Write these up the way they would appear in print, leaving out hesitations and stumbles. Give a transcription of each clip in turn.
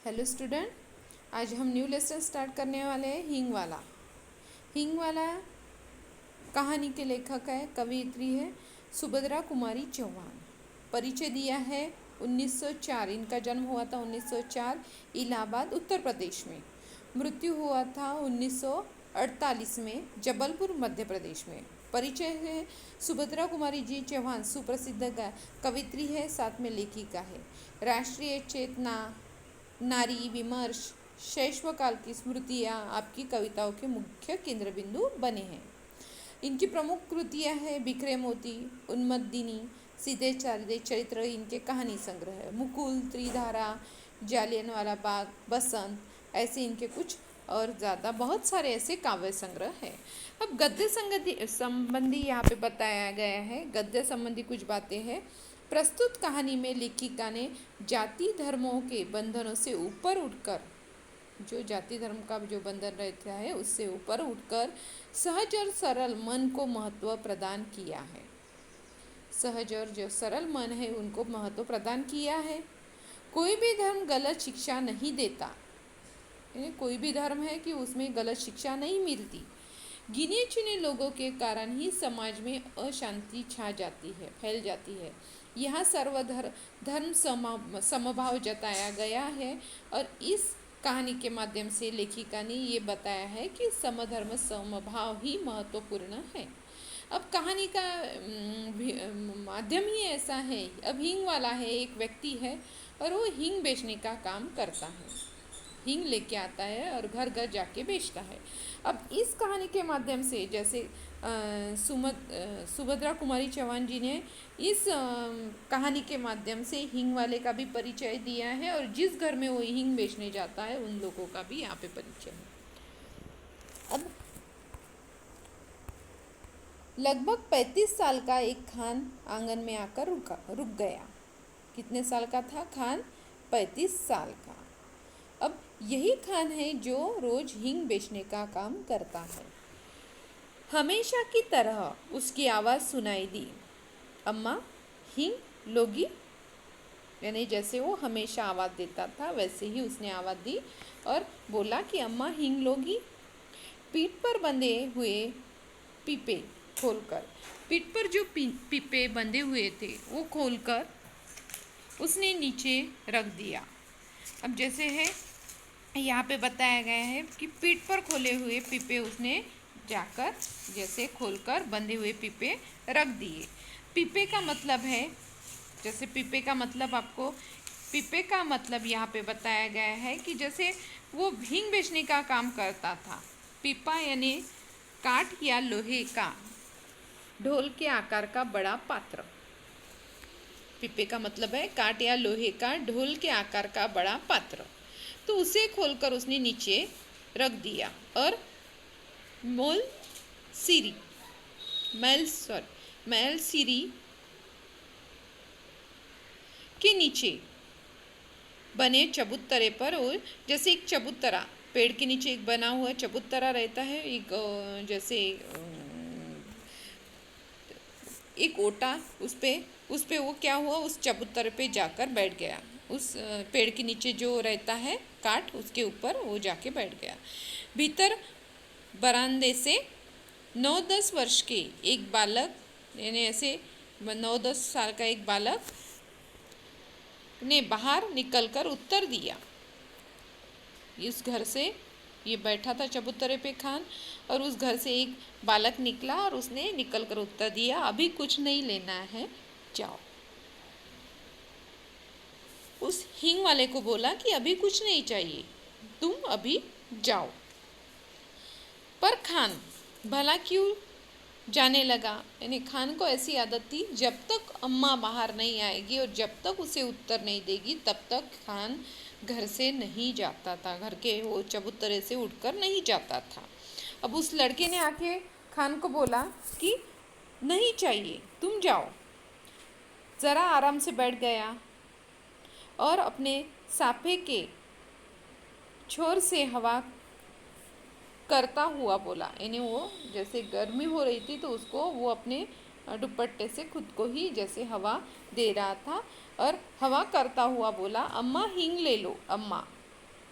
Hello student, आज हम new lesson start करने वाले हैं हींग वाला। हींग वाला कहानी के लेखक है, कवियत्री है सुभद्रा कुमारी चौहान। परिचय दिया है 1904। इनका जन्म हुआ था 1904 इलाहाबाद उत्तर प्रदेश में। मृत्यु हुआ था 1948 में जबलपुर मध्य प्रदेश में। परिचय है सुभद्रा कुमारी जी चौहान सुप्रसिद्ध कवित्री है, साथ में लेखिका है। राष्ट्रीय चेतना, नारी विमर्श, शैशवकाल की स्मृतियाँ आपकी कविताओं के मुख्य केंद्र बिंदु बने हैं। इनकी प्रमुख कृतियाँ हैं बिखरे मोती, उन्मत्दिनी, सीधे साधे चरित्र इनके कहानी संग्रह है। मुकुल, त्रिधारा, जालियनवाला बाग, बसंत, ऐसे इनके कुछ और ज़्यादा बहुत सारे ऐसे काव्य संग्रह है। अब गद्य संबंधी यहाँ पे बताया गया है। गद्य संबंधी कुछ बातें हैं। प्रस्तुत कहानी में लेखिका ने जाति धर्मों के बंधनों से ऊपर उठकर, जो जाति धर्म का जो बंधन रहता है उससे ऊपर उठकर सहज और सरल मन को महत्व प्रदान किया है। सहज और जो सरल मन है उनको महत्व प्रदान किया है। कोई भी धर्म गलत शिक्षा नहीं देता। कोई भी धर्म है कि उसमें गलत शिक्षा नहीं मिलती। गिने चुने लोगों के कारण ही समाज में अशांति छा जाती है, फैल जाती है। यहाँ सर्वधर्म समभाव जताया गया है और इस कहानी के माध्यम से लेखिका ने ये बताया है कि समधर्म समभाव ही महत्वपूर्ण है। अब कहानी का माध्यम ही ऐसा है। अब हींग वाला है, एक व्यक्ति है और वो हींग बेचने का काम करता है। हींग लेके आता है और घर घर जाके बेचता है। अब इस कहानी के माध्यम से जैसे सुभद्रा कुमारी चौहान जी ने इस कहानी के माध्यम से हींग वाले का भी परिचय दिया है और जिस घर में वो हींग बेचने जाता है उन लोगों का भी यहाँ पे परिचय है। अब लगभग 35 साल का एक खान आंगन में आकर रुक गया। कितने साल का था खान? 35 साल का। अब यही खान है जो रोज हींग बेचने का काम करता है। हमेशा की तरह उसकी आवाज़ सुनाई दी, अम्मा हींग लोगी? यानी जैसे वो हमेशा आवाज़ देता था वैसे ही उसने आवाज़ दी और बोला कि अम्मा हींग लोगी? पीठ पर बंधे हुए पीपे खोलकर, पीठ पर जो पीपे बंधे हुए थे वो खोलकर उसने नीचे रख दिया। अब जैसे है यहाँ पे बताया गया है कि पीठ पर खोले हुए पीपे उसने जाकर जैसे खोलकर बंधे हुए पीपे रख दिए। पीपे का मतलब है, जैसे पीपे का मतलब आपको, पीपे का मतलब यहाँ पे बताया गया है कि जैसे वो हींग बेचने का काम करता था। पीपा यानी काठ या लोहे का ढोल के आकार का बड़ा पात्र। पीपे का मतलब है काठ या लोहे का ढोल के आकार का बड़ा पात्र। तो उसे खोलकर उसने नीचे रख दिया और मैल सीरी के नीचे बने चबूतरे पर, और जैसे एक चबूतरा पेड़ के नीचे एक बना हुआ चबूतरा रहता है, एक जैसे एक ओटा, उस पे वो क्या हुआ, उस चबूतरे पे जाकर बैठ गया। उस पेड़ के नीचे जो रहता है काठ, उसके ऊपर वो जाके बैठ गया। भीतर बरामदे से 9-10 वर्ष के एक बालक, यानी ऐसे 9-10 साल का एक बालक ने बाहर निकलकर उत्तर दिया। इस घर से, ये बैठा था चबूतरे पे खान, और उस घर से एक बालक निकला और उसने निकलकर उत्तर दिया, अभी कुछ नहीं लेना है, जाओ। उस हींग वाले को बोला कि अभी कुछ नहीं चाहिए, तुम अभी जाओ। पर खान भला क्यों जाने लगा। यानी खान को ऐसी आदत थी, जब तक अम्मा बाहर नहीं आएगी और जब तक उसे उत्तर नहीं देगी तब तक खान घर से नहीं जाता था, घर के वो चबूतरे से उठकर नहीं जाता था। अब उस लड़के ने आके खान को बोला कि नहीं चाहिए, तुम जाओ। ज़रा आराम से बैठ गया और अपने साफे के छोर से हवा करता हुआ बोला। यानी वो जैसे गर्मी हो रही थी तो उसको वो अपने दुपट्टे से खुद को ही जैसे हवा दे रहा था और हवा करता हुआ बोला, अम्मा हींग ले लो अम्मा।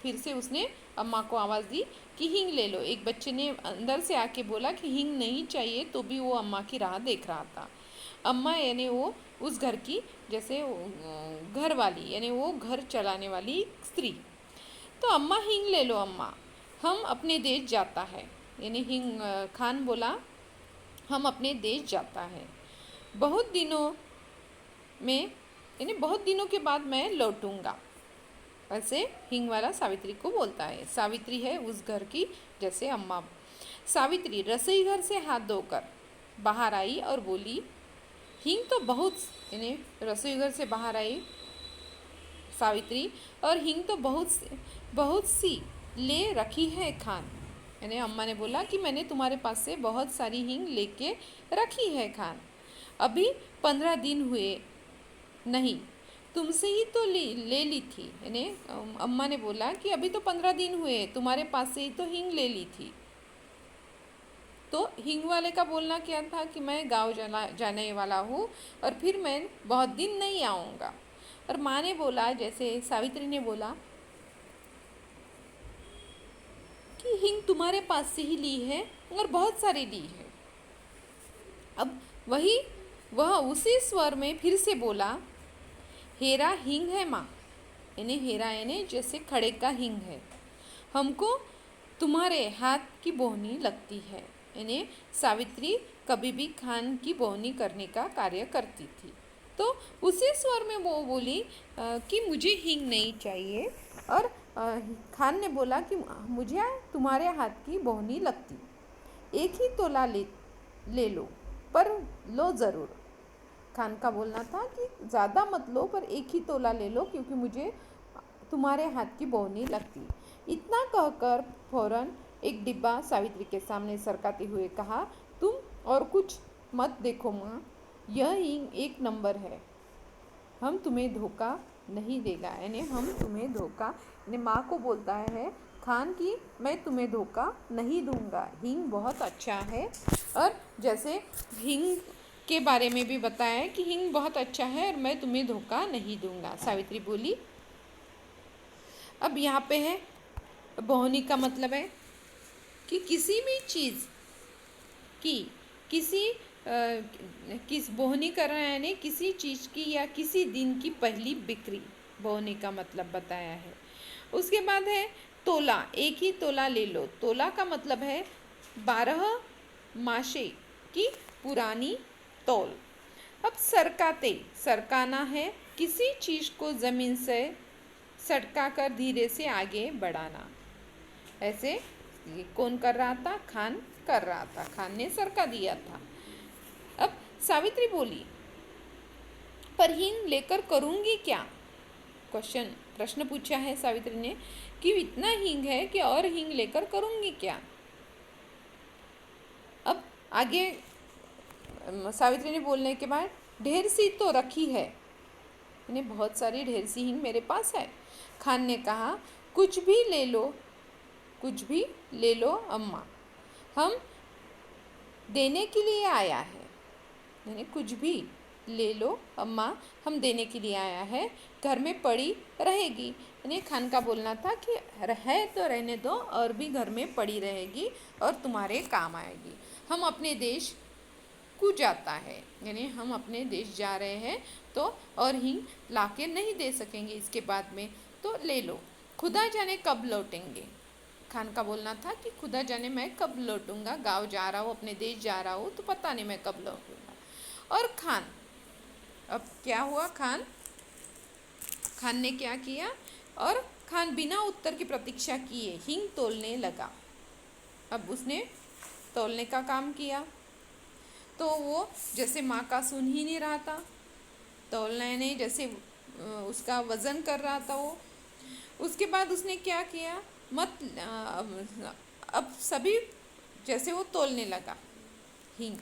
फिर से उसने अम्मा को आवाज़ दी कि हींग ले लो। एक बच्चे ने अंदर से आके बोला कि हींग नहीं चाहिए, तो भी वो अम्मा की राह देख रहा था। अम्मा यानी वो उस घर की जैसे घर वाली, यानी वो घर चलाने वाली स्त्री। तो अम्मा हींग ले लो अम्मा, हम अपने देश जाता है। यानी हिंग खान बोला हम अपने देश जाता है, बहुत दिनों में, यानी बहुत दिनों के बाद मैं लौटूंगा। ऐसे हिंग वाला सावित्री को बोलता है। सावित्री है उस घर की जैसे अम्मा। सावित्री रसोई घर से हाथ धोकर बाहर आई और बोली हिंग तो बहुत, यानी रसोई घर से बाहर आई सावित्री, और हिंग तो बहुत सी ले रखी है खान। यानी अम्मा ने बोला कि मैंने तुम्हारे पास से बहुत सारी हिंग लेके रखी है खान। अभी 15 दिन हुए नहीं, तुमसे ही तो ले ली थी। यानी अम्मा ने बोला कि अभी तो 15 दिन हुए, तुम्हारे पास से ही तो हिंग ले ली थी। तो हिंग वाले का बोलना क्या था कि मैं गांव जाने वाला हूँ और फिर मैं बहुत दिन नहीं आऊँगा। और माँ ने बोला, जैसे सावित्री ने बोला कि हिंग तुम्हारे पास से ही ली है और बहुत सारी ली है। अब वह उसी स्वर में फिर से बोला हेरा हिंग है माँ। यानी हेरा यानी जैसे खड़े का हिंग है, हमको तुम्हारे हाथ की बोहनी लगती है। यानी सावित्री कभी भी खान की बोहनी करने का कार्य करती थी। तो उसी स्वर में वो बोली कि मुझे हिंग नहीं चाहिए, और खान ने बोला कि मुझे तुम्हारे हाथ की बोहनी लगती, एक ही तोला ले लो, पर लो ज़रूर। खान का बोलना था कि ज़्यादा मत लो, पर एक ही तोला ले लो, क्योंकि मुझे तुम्हारे हाथ की बोहनी लगती। इतना कहकर फौरन एक डिब्बा सावित्री के सामने सरकाते हुए कहा, तुम और कुछ मत देखो माँ, यह हिंग एक नंबर है, हम तुम्हें धोखा नहीं देगा। यानी हम तुम्हें धोखा, यानी माँ को बोलता है खान की मैं तुम्हें धोखा नहीं दूंगा, हिंग बहुत अच्छा है। और जैसे हिंग के बारे में भी बताया है कि हिंग बहुत अच्छा है और मैं तुम्हें धोखा नहीं दूंगा, सावित्री बोली। अब यहाँ पे है बोहनी का मतलब है कि किसी भी चीज़ की किस बोहनी कर रहे हैं, यानी किसी चीज़ की या किसी दिन की पहली बिक्री, बोहनी का मतलब बताया है। उसके बाद है तोला, एक ही तोला ले लो। तोला का मतलब है 12 माशे की पुरानी तौल। अब सरकाते, सरकाना है किसी चीज़ को ज़मीन से सटका कर धीरे से आगे बढ़ाना। ऐसे ये कौन कर रहा था? खान कर रहा था, खान ने सरका दिया था। अब सावित्री बोली पर हिंग लेकर करूँगी क्या? प्रश्न पूछा है सावित्री ने कि इतना हिंग है कि और हिंग लेकर करूँगी क्या? अब आगे सावित्री ने बोलने के बाद ढेर सी तो रखी है, यानी बहुत सारी ढेर सी हिंग मेरे पास है। खान ने कहा कुछ भी ले लो, कुछ भी ले लो अम्मा, हम देने के लिए आया है। यानी कुछ भी ले लो अम्मा, हम देने के लिए आया है, घर में पड़ी रहेगी। यानी खान का बोलना था कि है तो रहने दो, और भी घर में पड़ी रहेगी और तुम्हारे काम आएगी। हम अपने देश को जाता है, यानी हम अपने देश जा रहे हैं, तो और ही लाके नहीं दे सकेंगे इसके बाद में, तो ले लो। खुदा जाने कब लौटेंगे। खान का बोलना था कि खुदा जाने मैं कब लौटूंगा, गांव जा रहा हूँ, अपने देश जा रहा हूँ, तो पता नहीं मैं कब लौटूंगा। और खान, अब क्या हुआ, खान ने क्या किया, और खान बिना उत्तर की प्रतीक्षा किए हिंग तोलने लगा। अब उसने तोलने का काम किया, तो वो जैसे माँ का सुन ही नहीं रहा था, तोलने नहीं, जैसे उसका वज़न कर रहा था वो। उसके बाद उसने क्या किया, अब सभी जैसे वो तोलने लगा हिंग,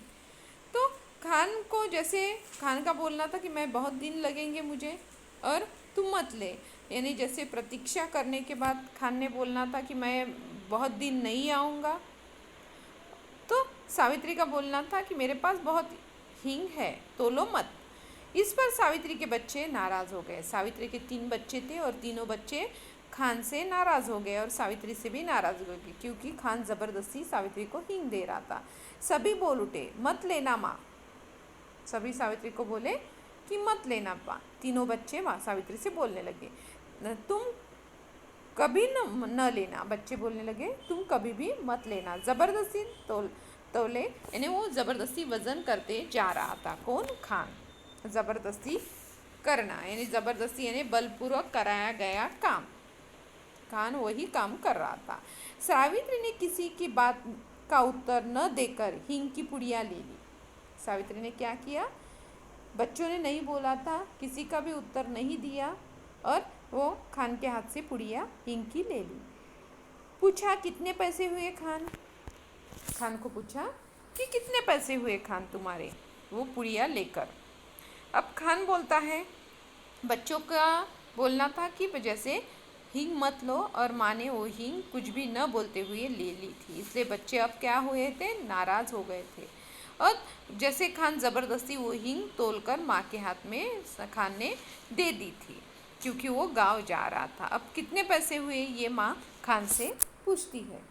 तो खान को जैसे खान का बोलना था कि मैं बहुत दिन लगेंगे मुझे, और तुम मत ले। यानी जैसे प्रतीक्षा करने के बाद खान ने बोलना था कि मैं बहुत दिन नहीं आऊँगा, तो सावित्री का बोलना था कि मेरे पास बहुत हिंग है, तोलो मत। इस पर सावित्री के बच्चे नाराज़ हो गए। सावित्री के 3 बच्चे थे और तीनों बच्चे खान से नाराज़ हो गए और सावित्री से भी नाराज़ हो गए क्योंकि खान ज़बरदस्ती सावित्री को हींग दे रहा था। सभी बोल उठे, मत लेना माँ। सभी सावित्री को बोले कि मत लेना माँ। तीनों बच्चे माँ सावित्री से बोलने लगे, तुम कभी न लेना। बच्चे बोलने लगे, तुम कभी भी मत लेना। ज़बरदस्ती तोले यानी वो ज़बरदस्ती वज़न करते जा रहा था। कौन? खान। ज़बरदस्ती करना यानी ज़बरदस्ती यानी बलपूर्वक कराया गया काम। खान वही काम कर रहा था। सावित्री ने किसी की बात का उत्तर न देकर हींग की पुड़िया ले ली। सावित्री ने क्या किया? बच्चों ने नहीं बोला था, किसी का भी उत्तर नहीं दिया और वो खान के हाथ से पुड़िया हींग की ले ली। पूछा, कितने पैसे हुए खान? खान को पूछा कि कितने पैसे हुए खान तुम्हारे, वो पुड़िया लेकर। अब खान बोलता है, बच्चों का बोलना था कि जैसे हींग मत लो, और माँ ने वो हींग कुछ भी न बोलते हुए ले ली थी। इसलिए बच्चे अब क्या हुए थे? नाराज़ हो गए थे। और जैसे खान ज़बरदस्ती वो हींग तोलकर माँ के हाथ में खान ने दे दी थी क्योंकि वो गाँव जा रहा था। अब कितने पैसे हुए ये माँ खान से पूछती है।